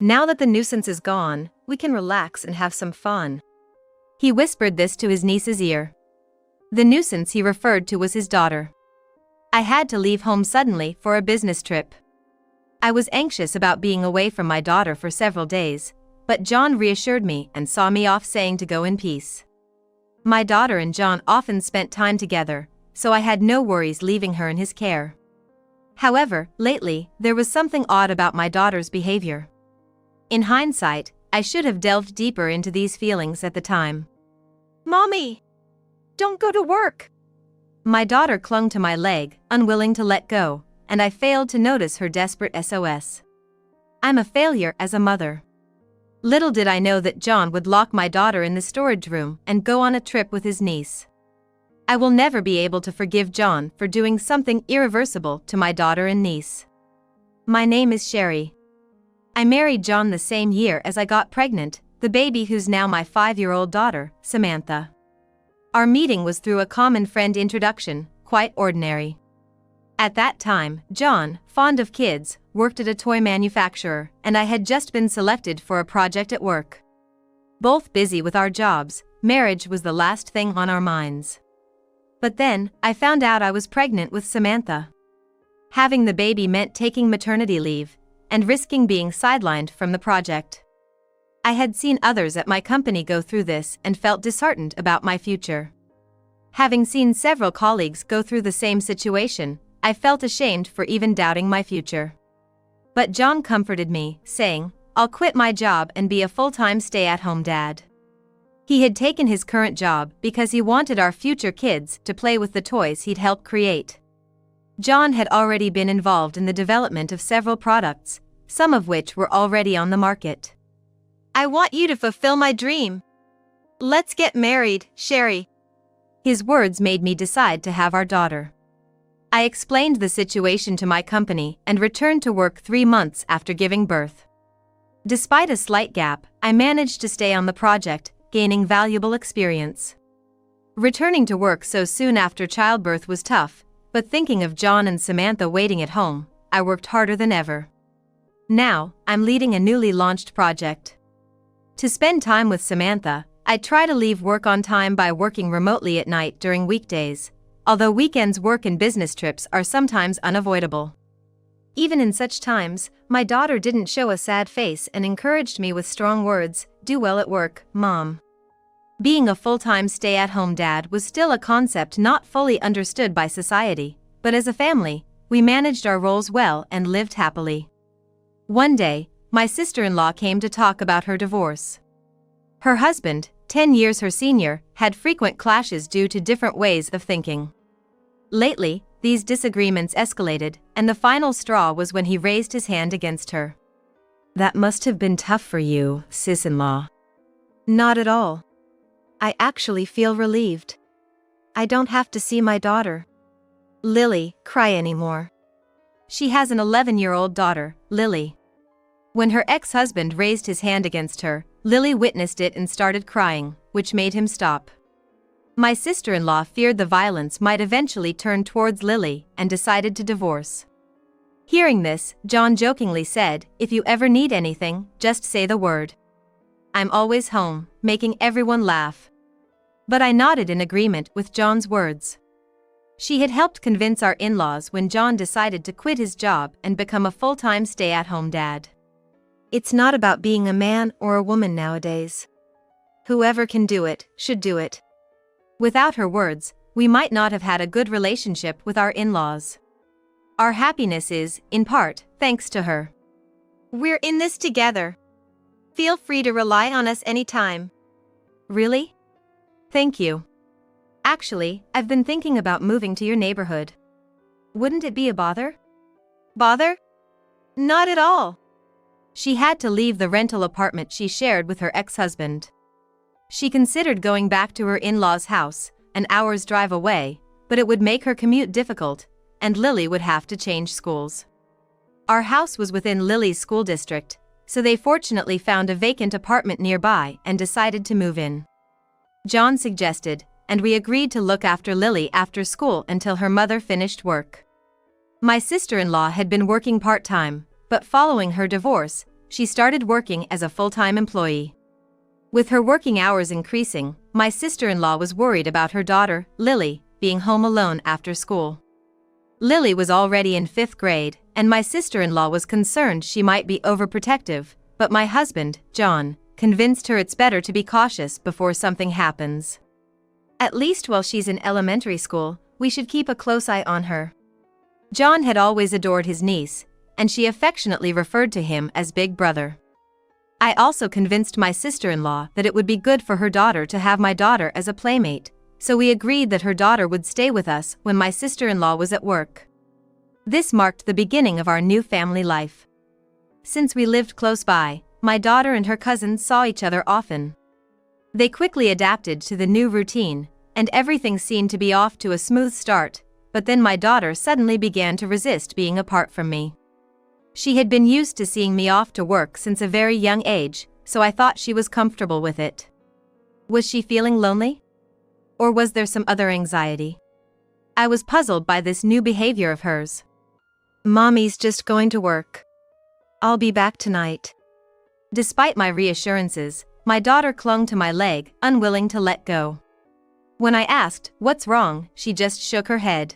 Now that the nuisance is gone, we can relax and have some fun. He whispered this to his niece's ear. The nuisance he referred to was his daughter. I had to leave home suddenly for a business trip. I was anxious about being away from my daughter for several days, but John reassured me and saw me off, saying to go in peace. My daughter and John often spent time together, so I had no worries leaving her in his care. However, lately, there was something odd about my daughter's behavior. In hindsight, I should have delved deeper into these feelings at the time. "Mommy! Don't go to work!" My daughter clung to my leg, unwilling to let go, and I failed to notice her desperate SOS. I'm a failure as a mother. Little did I know that John would lock my daughter in the storage room and go on a trip with his niece. I will never be able to forgive John for doing something irreversible to my daughter and niece. My name is Sherry. I married John the same year as I got pregnant, the baby who's now my 5-year-old daughter, Samantha. Our meeting was through a common friend introduction, quite ordinary. At that time, John, fond of kids, worked at a toy manufacturer, and I had just been selected for a project at work. Both busy with our jobs, marriage was the last thing on our minds. But then, I found out I was pregnant with Samantha. Having the baby meant taking maternity leave, and risking being sidelined from the project. I had seen others at my company go through this and felt disheartened about my future. Having seen several colleagues go through the same situation, I felt ashamed for even doubting my future. But John comforted me, saying, "I'll quit my job and be a full-time stay-at-home dad." He had taken his current job because he wanted our future kids to play with the toys he'd helped create. John had already been involved in the development of several products, some of which were already on the market. "I want you to fulfill my dream. Let's get married, Sherry." His words made me decide to have our daughter. I explained the situation to my company and returned to work 3 months after giving birth. Despite a slight gap, I managed to stay on the project, gaining valuable experience. Returning to work so soon after childbirth was tough, but thinking of John and Samantha waiting at home, I worked harder than ever. Now, I'm leading a newly launched project. To spend time with Samantha, I try to leave work on time by working remotely at night during weekdays, although weekends work and business trips are sometimes unavoidable. Even in such times, my daughter didn't show a sad face and encouraged me with strong words, "Do well at work, Mom." Being a full-time stay-at-home dad was still a concept not fully understood by society, but as a family, we managed our roles well and lived happily. One day, my sister-in-law came to talk about her divorce. Her husband, 10 years her senior, had frequent clashes due to different ways of thinking. Lately, these disagreements escalated, and the final straw was when he raised his hand against her. "That must have been tough for you, sis-in-law." "Not at all. I actually feel relieved. I don't have to see my daughter, Lily, cry anymore. She has an 11-year-old daughter, Lily." When her ex-husband raised his hand against her, Lily witnessed it and started crying, which made him stop. My sister-in-law feared the violence might eventually turn towards Lily and decided to divorce. Hearing this, John jokingly said, "If you ever need anything, just say the word. I'm always home," making everyone laugh. But I nodded in agreement with John's words. She had helped convince our in-laws when John decided to quit his job and become a full-time stay-at-home dad. It's not about being a man or a woman nowadays. Whoever can do it, should do it. Without her words, we might not have had a good relationship with our in-laws. Our happiness is, in part, thanks to her. "We're in this together. Feel free to rely on us anytime." "Really? Thank you. Actually, I've been thinking about moving to your neighborhood. Wouldn't it be a bother?" "Bother? Not at all." She had to leave the rental apartment she shared with her ex-husband. She considered going back to her in-laws' house, an hour's drive away, but it would make her commute difficult, and Lily would have to change schools. Our house was within Lily's school district, so they fortunately found a vacant apartment nearby and decided to move in. John suggested, and we agreed to look after Lily after school until her mother finished work. My sister-in-law had been working part-time, but following her divorce, she started working as a full-time employee. With her working hours increasing, my sister-in-law was worried about her daughter, Lily, being home alone after school. Lily was already in 5th grade, and my sister-in-law was concerned she might be overprotective, but my husband, John, convinced her it's better to be cautious before something happens. At least while she's in elementary school, we should keep a close eye on her. John had always adored his niece, and she affectionately referred to him as Big Brother. I also convinced my sister-in-law that it would be good for her daughter to have my daughter as a playmate, so we agreed that her daughter would stay with us when my sister-in-law was at work. This marked the beginning of our new family life. Since we lived close by, my daughter and her cousins saw each other often. They quickly adapted to the new routine, and everything seemed to be off to a smooth start, but then my daughter suddenly began to resist being apart from me. She had been used to seeing me off to work since a very young age, so I thought she was comfortable with it. Was she feeling lonely? Or was there some other anxiety? I was puzzled by this new behavior of hers. "Mommy's just going to work. I'll be back tonight." Despite my reassurances, my daughter clung to my leg, unwilling to let go. When I asked, "What's wrong?" she just shook her head.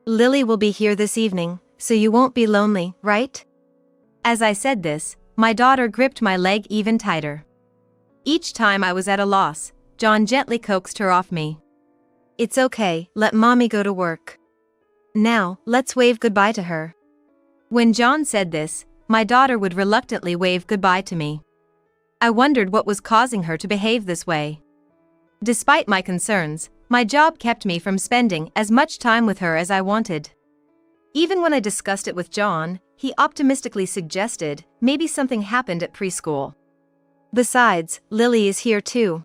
"Lily will be here this evening, so you won't be lonely, right?" As I said this, my daughter gripped my leg even tighter. Each time I was at a loss, John gently coaxed her off me. "It's okay, let mommy go to work. Now, let's wave goodbye to her." When John said this, my daughter would reluctantly wave goodbye to me. I wondered what was causing her to behave this way. Despite my concerns, my job kept me from spending as much time with her as I wanted. Even when I discussed it with John, he optimistically suggested maybe something happened at preschool. Besides, Lily is here too.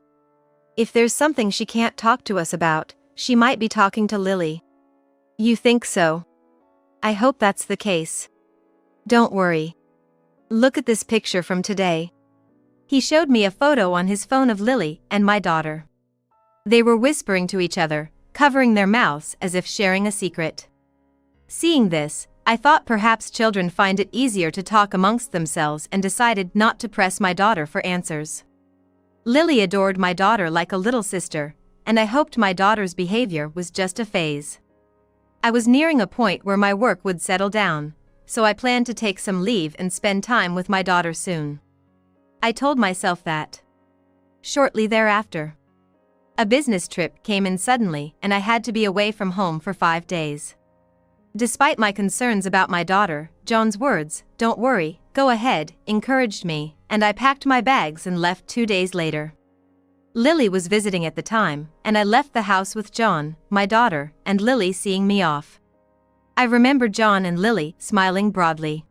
If there's something she can't talk to us about, she might be talking to Lily. You think so? I hope that's the case. Don't worry. Look at this picture from today. He showed me a photo on his phone of Lily and my daughter. They were whispering to each other, covering their mouths as if sharing a secret. Seeing this, I thought perhaps children find it easier to talk amongst themselves and decided not to press my daughter for answers. Lily adored my daughter like a little sister, and I hoped my daughter's behavior was just a phase. I was nearing a point where my work would settle down, so I planned to take some leave and spend time with my daughter soon. I told myself that. Shortly thereafter, a business trip came in suddenly and I had to be away from home for 5 days. Despite my concerns about my daughter, John's words, "Don't worry, go ahead," encouraged me, and I packed my bags and left 2 days later. Lily was visiting at the time, and I left the house with John, my daughter, and Lily seeing me off. I remember John and Lily smiling broadly.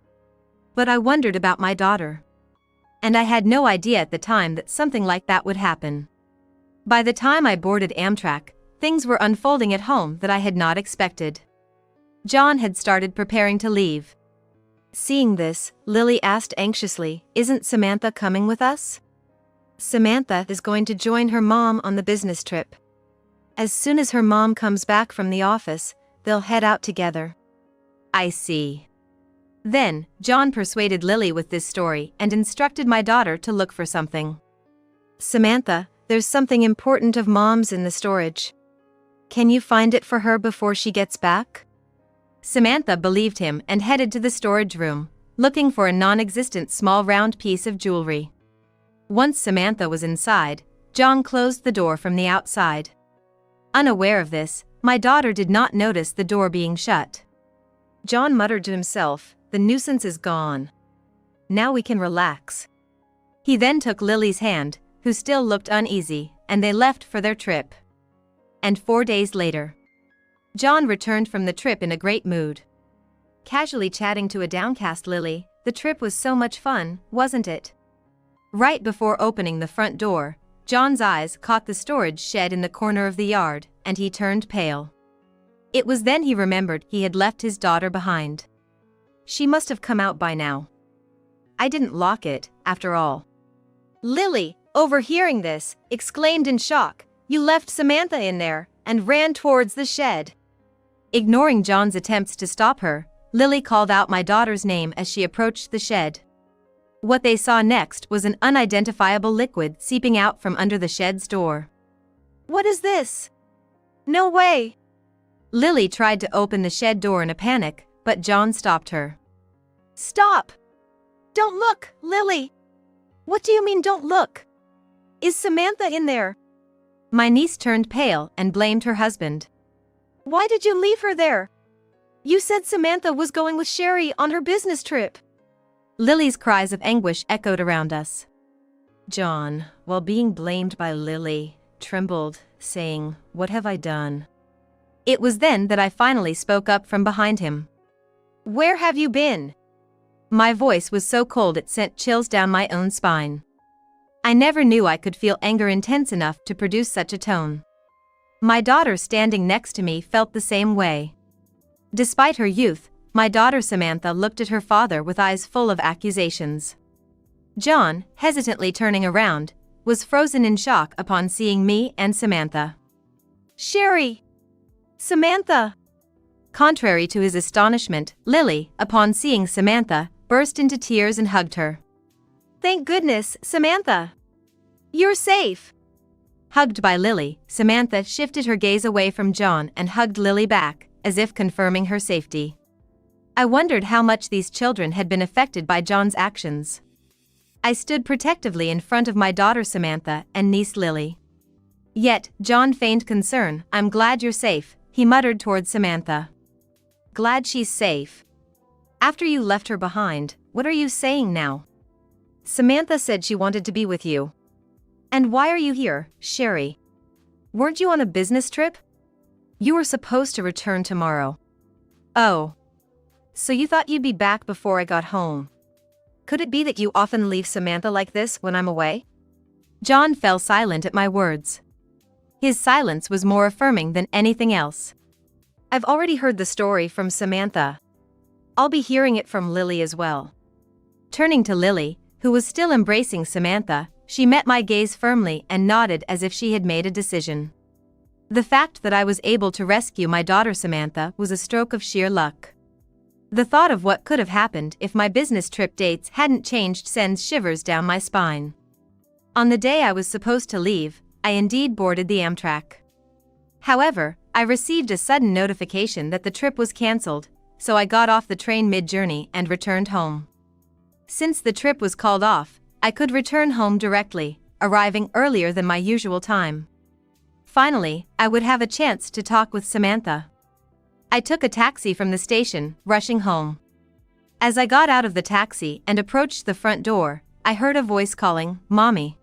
But I wondered about my daughter. And I had no idea at the time that something like that would happen. By the time I boarded Amtrak, things were unfolding at home that I had not expected. John had started preparing to leave. Seeing this, Lily asked anxiously, "Isn't Samantha coming with us?" "Samantha is going to join her mom on the business trip. As soon as her mom comes back from the office, they'll head out together." I see. Then, John persuaded Lily with this story and instructed my daughter to look for something. "Samantha, there's something important of mom's in the storage. Can you find it for her before she gets back?" Samantha believed him and headed to the storage room, looking for a non-existent small round piece of jewelry. Once Samantha was inside, John closed the door from the outside. Unaware of this, my daughter did not notice the door being shut. John muttered to himself, "The nuisance is gone. Now we can relax." He then took Lily's hand, who still looked uneasy, and they left for their trip. And 4 days later, John returned from the trip in a great mood. Casually chatting to a downcast Lily, "The trip was so much fun, wasn't it?" Right before opening the front door, John's eyes caught the storage shed in the corner of the yard, and he turned pale. It was then he remembered he had left his daughter behind. She must have come out by now. I didn't lock it, after all. Lily, overhearing this, exclaimed in shock, "You left Samantha in there," and ran towards the shed. Ignoring John's attempts to stop her, Lily called out my daughter's name as she approached the shed. What they saw next was an unidentifiable liquid seeping out from under the shed's door. What is this? No way! Lily tried to open the shed door in a panic, but John stopped her. Stop! Don't look, Lily! What do you mean don't look? Is Samantha in there? My niece turned pale and blamed her husband. Why did you leave her there? You said Samantha was going with Sherry on her business trip. Lily's cries of anguish echoed around us. John, while being blamed by Lily, trembled, saying, "What have I done?" It was then that I finally spoke up from behind him. Where have you been? My voice was so cold it sent chills down my own spine. I never knew I could feel anger intense enough to produce such a tone. My daughter standing next to me felt the same way. Despite her youth, my daughter Samantha looked at her father with eyes full of accusations. John, hesitantly turning around, was frozen in shock upon seeing me and Samantha. Sherry! Samantha! Contrary to his astonishment, Lily, upon seeing Samantha, burst into tears and hugged her. Thank goodness, Samantha! You're safe! Hugged by Lily, Samantha shifted her gaze away from John and hugged Lily back, as if confirming her safety. I wondered how much these children had been affected by John's actions. I stood protectively in front of my daughter Samantha and niece Lily. Yet, John feigned concern. "I'm glad you're safe," he muttered towards Samantha. "Glad she's safe? After you left her behind, what are you saying now?" "Samantha said she wanted to be with you." "And why are you here, Sherry? Weren't you on a business trip? You were supposed to return tomorrow." "Oh. So you thought you'd be back before I got home? Could it be that you often leave Samantha like this when I'm away?" John fell silent at my words. His silence was more affirming than anything else. "I've already heard the story from Samantha. I'll be hearing it from Lily as well." Turning to Lily, who was still embracing Samantha, she met my gaze firmly and nodded as if she had made a decision. The fact that I was able to rescue my daughter Samantha was a stroke of sheer luck. The thought of what could have happened if my business trip dates hadn't changed sends shivers down my spine. On the day I was supposed to leave, I indeed boarded the Amtrak. However, I received a sudden notification that the trip was cancelled, so I got off the train mid-journey and returned home. Since the trip was called off, I could return home directly, arriving earlier than my usual time. Finally, I would have a chance to talk with Samantha. I took a taxi from the station, rushing home. As I got out of the taxi and approached the front door, I heard a voice calling, "Mommy."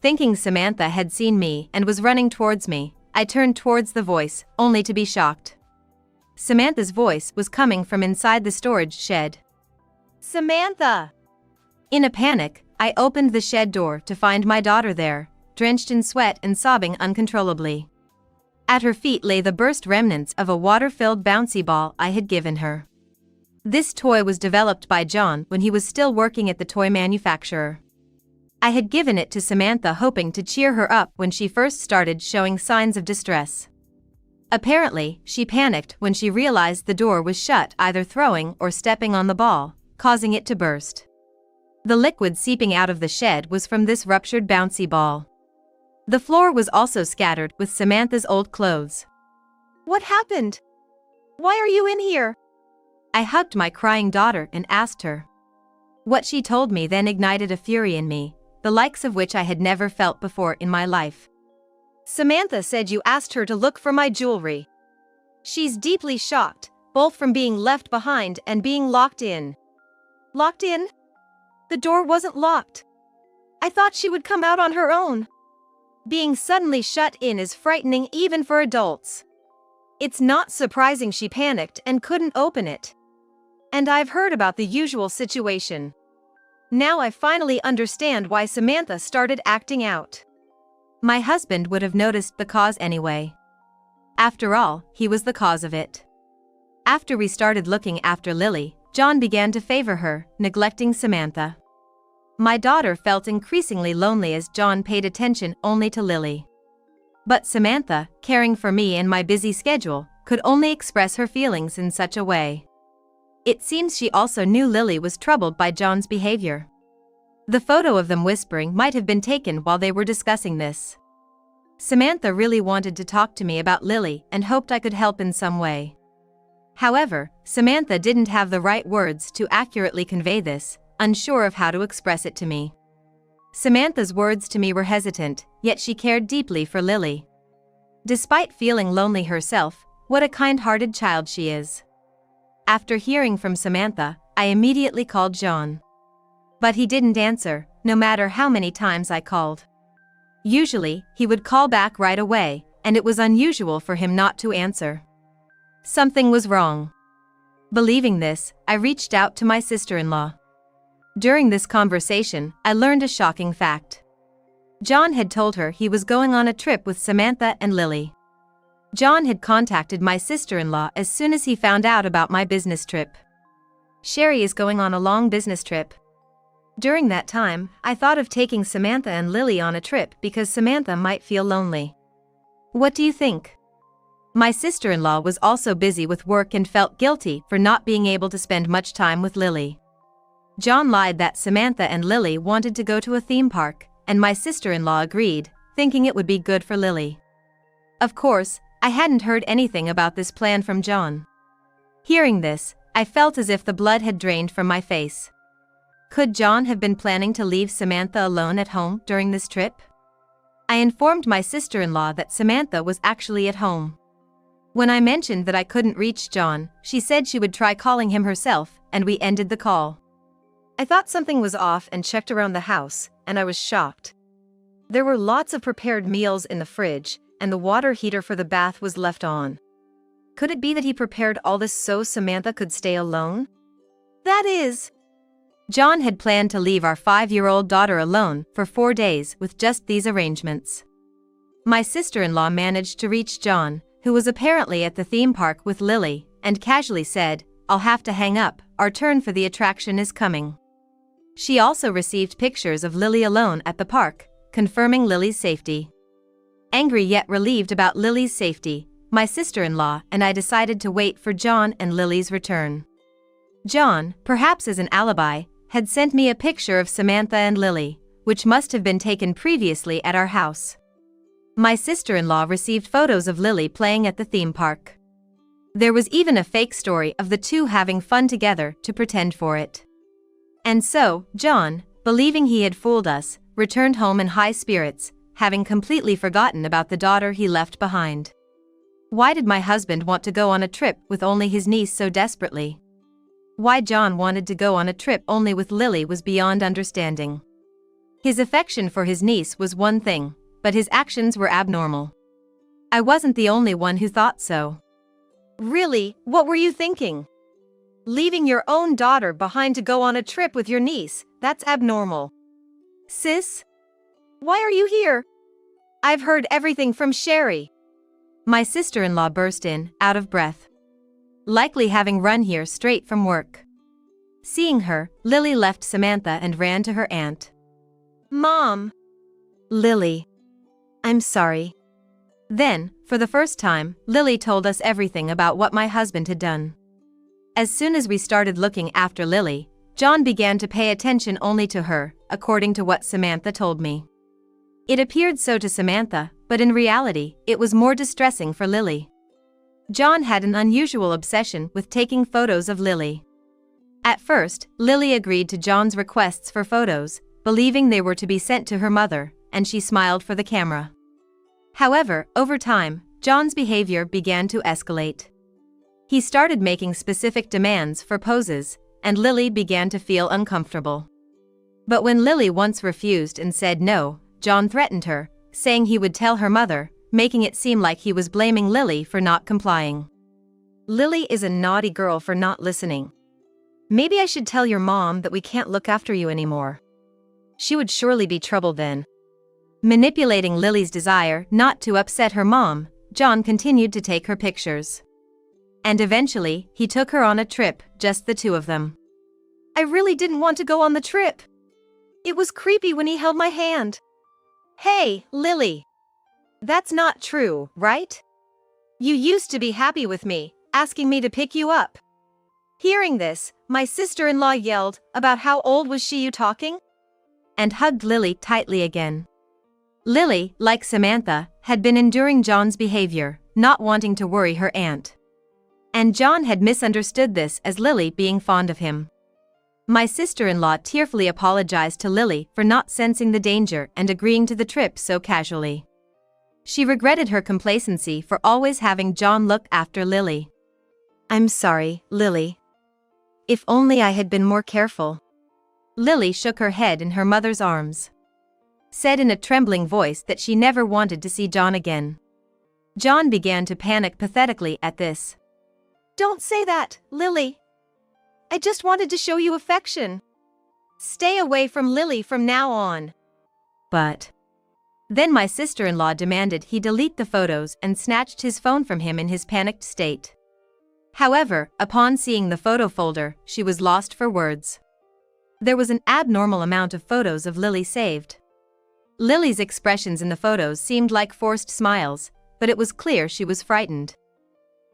Thinking Samantha had seen me and was running towards me, I turned towards the voice, only to be shocked. Samantha's voice was coming from inside the storage shed. "Samantha!" In a panic, I opened the shed door to find my daughter there, drenched in sweat and sobbing uncontrollably. At her feet lay the burst remnants of a water-filled bouncy ball I had given her. This toy was developed by John when he was still working at the toy manufacturer. I had given it to Samantha hoping to cheer her up when she first started showing signs of distress. Apparently, she panicked when she realized the door was shut, either throwing or stepping on the ball, causing it to burst. The liquid seeping out of the shed was from this ruptured bouncy ball. The floor was also scattered with Samantha's old clothes. "What happened? Why are you in here?" I hugged my crying daughter and asked her. What she told me then ignited a fury in me, the likes of which I had never felt before in my life. "Samantha said you asked her to look for my jewelry. She's deeply shocked, both from being left behind and being locked in." "Locked in? The door wasn't locked. I thought she would come out on her own." Being suddenly shut in is frightening even for adults. It's not surprising she panicked and couldn't open it. And I've heard about the usual situation. Now I finally understand why Samantha started acting out. My husband would have noticed the cause anyway. After all, he was the cause of it. After we started looking after Lily, John began to favor her, neglecting Samantha. My daughter felt increasingly lonely as John paid attention only to Lily. But Samantha, caring for me and my busy schedule, could only express her feelings in such a way. It seems she also knew Lily was troubled by John's behavior. The photo of them whispering might have been taken while they were discussing this. Samantha really wanted to talk to me about Lily and hoped I could help in some way. However, Samantha didn't have the right words to accurately convey this, unsure of how to express it to me. Samantha's words to me were hesitant, yet she cared deeply for Lily. Despite feeling lonely herself, what a kind-hearted child she is. After hearing from Samantha, I immediately called John. But he didn't answer, no matter how many times I called. Usually, he would call back right away, and it was unusual for him not to answer. Something was wrong. Believing this, I reached out to my sister-in-law. During this conversation, I learned a shocking fact. John had told her he was going on a trip with Samantha and Lily. John had contacted my sister-in-law as soon as he found out about my business trip. Sherry is going on a long business trip. During that time, I thought of taking Samantha and Lily on a trip because Samantha might feel lonely. What do you think? My sister-in-law was also busy with work and felt guilty for not being able to spend much time with Lily. John lied that Samantha and Lily wanted to go to a theme park, and my sister-in-law agreed, thinking it would be good for Lily. Of course, I hadn't heard anything about this plan from John. Hearing this, I felt as if the blood had drained from my face. Could John have been planning to leave Samantha alone at home during this trip? I informed my sister-in-law that Samantha was actually at home. When I mentioned that I couldn't reach John, she said she would try calling him herself, and we ended the call. I thought something was off and checked around the house, and I was shocked. There were lots of prepared meals in the fridge, and the water heater for the bath was left on. Could it be that he prepared all this so Samantha could stay alone? That is... John had planned to leave our 5-year-old daughter alone for 4 days with just these arrangements. My sister-in-law managed to reach John, who was apparently at the theme park with Lily, and casually said, "I'll have to hang up, our turn for the attraction is coming." She also received pictures of Lily alone at the park, confirming Lily's safety. Angry yet relieved about Lily's safety, my sister-in-law and I decided to wait for John and Lily's return. John, perhaps as an alibi, had sent me a picture of Samantha and Lily, which must have been taken previously at our house. My sister-in-law received photos of Lily playing at the theme park. There was even a fake story of the two having fun together to pretend for it. And so, John, believing he had fooled us, returned home in high spirits, having completely forgotten about the daughter he left behind. Why did my husband want to go on a trip with only his niece so desperately? Why John wanted to go on a trip only with Lily was beyond understanding. His affection for his niece was one thing, but his actions were abnormal. I wasn't the only one who thought so. Really, what were you thinking? Leaving your own daughter behind to go on a trip with your niece, that's abnormal. Sis? Why are you here? I've heard everything from Sherry. My sister-in-law burst in, out of breath. Likely having run here straight from work. Seeing her, Lily left Samantha and ran to her aunt. Mom. Lily. I'm sorry. Then, for the first time, Lily told us everything about what my husband had done. As soon as we started looking after Lily, John began to pay attention only to her, according to what Samantha told me. It appeared so to Samantha, but in reality, it was more distressing for Lily. John had an unusual obsession with taking photos of Lily. At first, Lily agreed to John's requests for photos, believing they were to be sent to her mother, and she smiled for the camera. However, over time, John's behavior began to escalate. He started making specific demands for poses, and Lily began to feel uncomfortable. But when Lily once refused and said no, John threatened her, saying he would tell her mother, making it seem like he was blaming Lily for not complying. Lily is a naughty girl for not listening. Maybe I should tell your mom that we can't look after you anymore. She would surely be trouble then. Manipulating Lily's desire not to upset her mom, John continued to take her pictures. And eventually, he took her on a trip, just the two of them. I really didn't want to go on the trip. It was creepy when he held my hand. Hey, Lily. That's not true, right? You used to be happy with me, asking me to pick you up. Hearing this, my sister-in-law yelled, about how old was she you talking? and hugged Lily tightly again. Lily, like Samantha, had been enduring John's behavior, not wanting to worry her aunt. And John had misunderstood this as Lily being fond of him. My sister-in-law tearfully apologized to Lily for not sensing the danger and agreeing to the trip so casually. She regretted her complacency for always having John look after Lily. "I'm sorry, Lily. If only I had been more careful." Lily shook her head in her mother's arms. Said in a trembling voice that she never wanted to see John again. John began to panic pathetically at this. "Don't say that, Lily. I just wanted to show you affection. Stay away from Lily from now on." But then my sister-in-law demanded he delete the photos and snatched his phone from him in his panicked state. However, upon seeing the photo folder, she was lost for words. There was an abnormal amount of photos of Lily saved. Lily's expressions in the photos seemed like forced smiles, but it was clear she was frightened.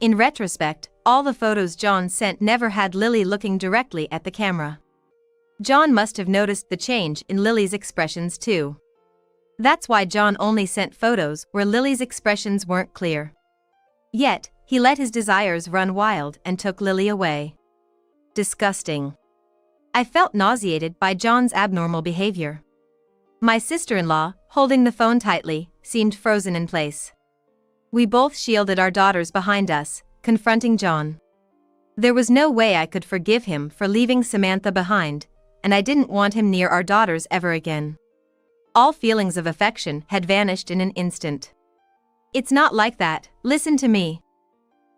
In retrospect, all the photos John sent never had Lily looking directly at the camera. John must have noticed the change in Lily's expressions too. That's why John only sent photos where Lily's expressions weren't clear. Yet, he let his desires run wild and took Lily away. Disgusting. I felt nauseated by John's abnormal behavior. My sister-in-law, holding the phone tightly, seemed frozen in place. We both shielded our daughters behind us, confronting John. There was no way I could forgive him for leaving Samantha behind, and I didn't want him near our daughters ever again. All feelings of affection had vanished in an instant. "It's not like that, listen to me.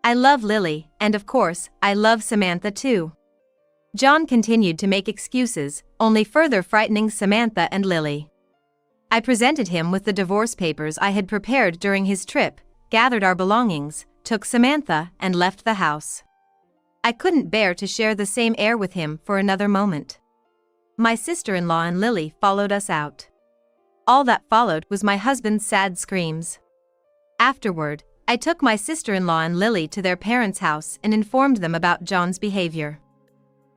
I love Lily, and of course, I love Samantha too." John continued to make excuses, only further frightening Samantha and Lily. I presented him with the divorce papers I had prepared during his trip, gathered our belongings, took Samantha, and left the house. I couldn't bear to share the same air with him for another moment. My sister-in-law and Lily followed us out. All that followed was my husband's sad screams. Afterward, I took my sister-in-law and Lily to their parents' house and informed them about John's behavior.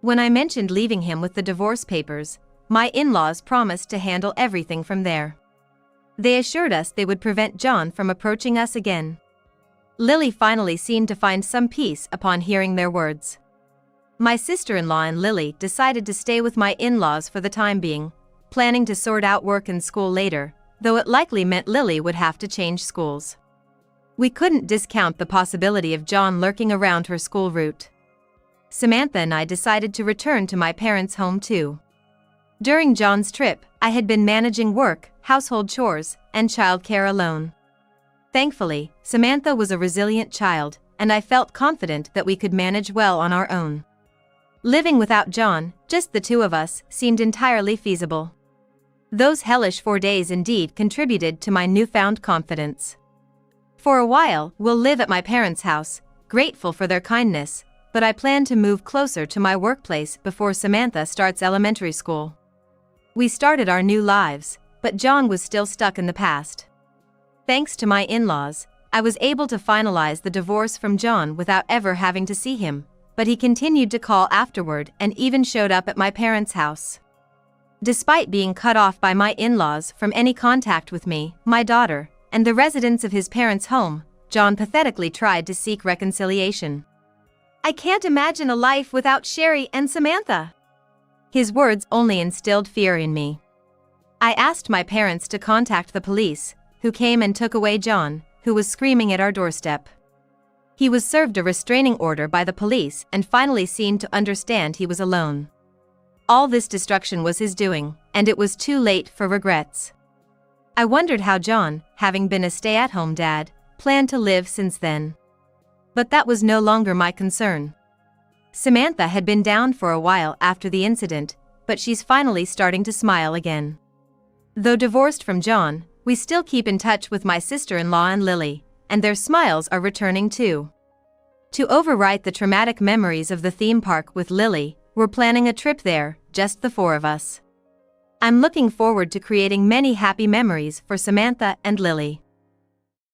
When I mentioned leaving him with the divorce papers, my in-laws promised to handle everything from there. They assured us they would prevent John from approaching us again. Lily finally seemed to find some peace upon hearing their words. My sister-in-law and Lily decided to stay with my in-laws for the time being, planning to sort out work and school later, though it likely meant Lily would have to change schools. We couldn't discount the possibility of John lurking around her school route. Samantha and I decided to return to my parents' home too. During John's trip, I had been managing work, household chores, and childcare alone. Thankfully, Samantha was a resilient child, and I felt confident that we could manage well on our own. Living without John, just the two of us, seemed entirely feasible. Those hellish 4 days indeed contributed to my newfound confidence. For a while, we'll live at my parents' house, grateful for their kindness, but I plan to move closer to my workplace before Samantha starts elementary school. We started our new lives, but John was still stuck in the past. Thanks to my in-laws, I was able to finalize the divorce from John without ever having to see him, but he continued to call afterward and even showed up at my parents' house. Despite being cut off by my in-laws from any contact with me, my daughter, and the residents of his parents' home, John pathetically tried to seek reconciliation. "I can't imagine a life without Sherry and Samantha." His words only instilled fear in me. I asked my parents to contact the police, who came and took away John, who was screaming at our doorstep. He was served a restraining order by the police and finally seemed to understand he was alone. All this destruction was his doing, and it was too late for regrets. I wondered how John, having been a stay-at-home dad, planned to live since then. But that was no longer my concern. Samantha had been down for a while after the incident, but she's finally starting to smile again. Though divorced from John, we still keep in touch with my sister-in-law and Lily, and their smiles are returning too. To overwrite the traumatic memories of the theme park with Lily, we're planning a trip there, just the 4 of us. I'm looking forward to creating many happy memories for Samantha and Lily.